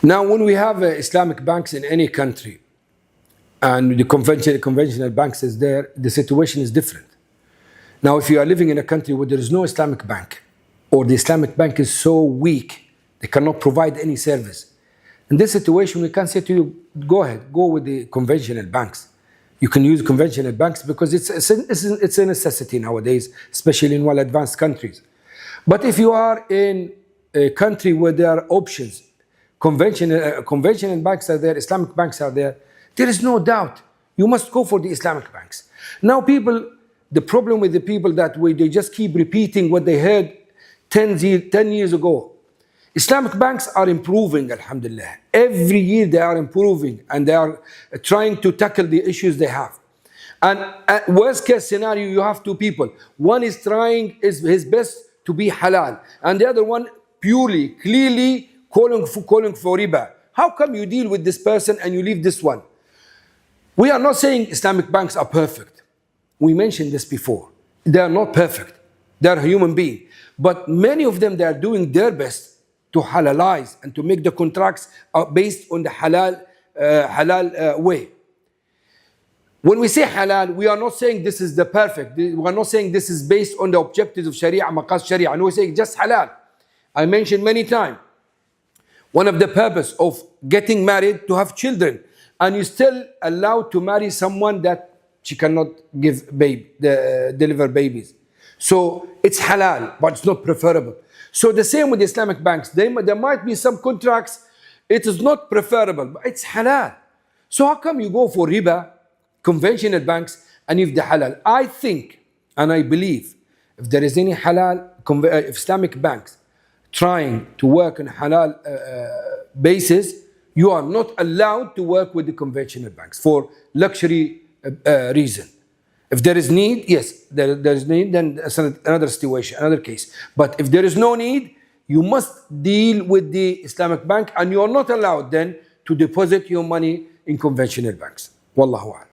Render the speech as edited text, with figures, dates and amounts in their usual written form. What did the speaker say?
Now, when we have Islamic banks in any country and the conventional banks is there, the situation is different. Now, if you are living in a country where there is no Islamic bank, or the Islamic bank is so weak, they cannot provide any service. In this situation, we can say to you, go ahead, go with the conventional banks. You can use conventional banks because it's a necessity nowadays, especially in well-advanced countries. But if you are in a country where there are options, conventional banks are there, Islamic banks are there, there is no doubt you must go for the Islamic banks. Now the problem with the people that way, they just keep repeating what they heard 10 years ago. Islamic banks are improving, alhamdulillah. Every year they are improving and they are trying to tackle the issues they have. And at worst case scenario, you have two people. One is trying his best to be halal, and the other one clearly calling for riba. How come you deal with this person and you leave this one? We are not saying Islamic banks are perfect. We mentioned this before. They are not perfect. They are human beings. But many of them, they are doing their best to halalize and to make the contracts based on the halal way. When we say halal, we are not saying this is the perfect. We are not saying this is based on the objectives of Sharia, maqas Sharia. And we say just halal. I mentioned many times, one of the purpose of getting married to have children, and you still allowed to marry someone that she cannot deliver babies. So it's halal, but it's not preferable. So the same with the Islamic banks. There might be some contracts, it is not preferable, but it's halal. So how come you go for riba, conventional banks, and if the halal? I think, and I believe, if there is any halal, Islamic banks trying to work on halal basis, you are not allowed to work with the conventional banks for luxury reason. If there is need, yes, there is need, then that's another situation, another case. But if there is no need, you must deal with the Islamic bank, and you are not allowed then to deposit your money in conventional banks. Wallahu a'lam.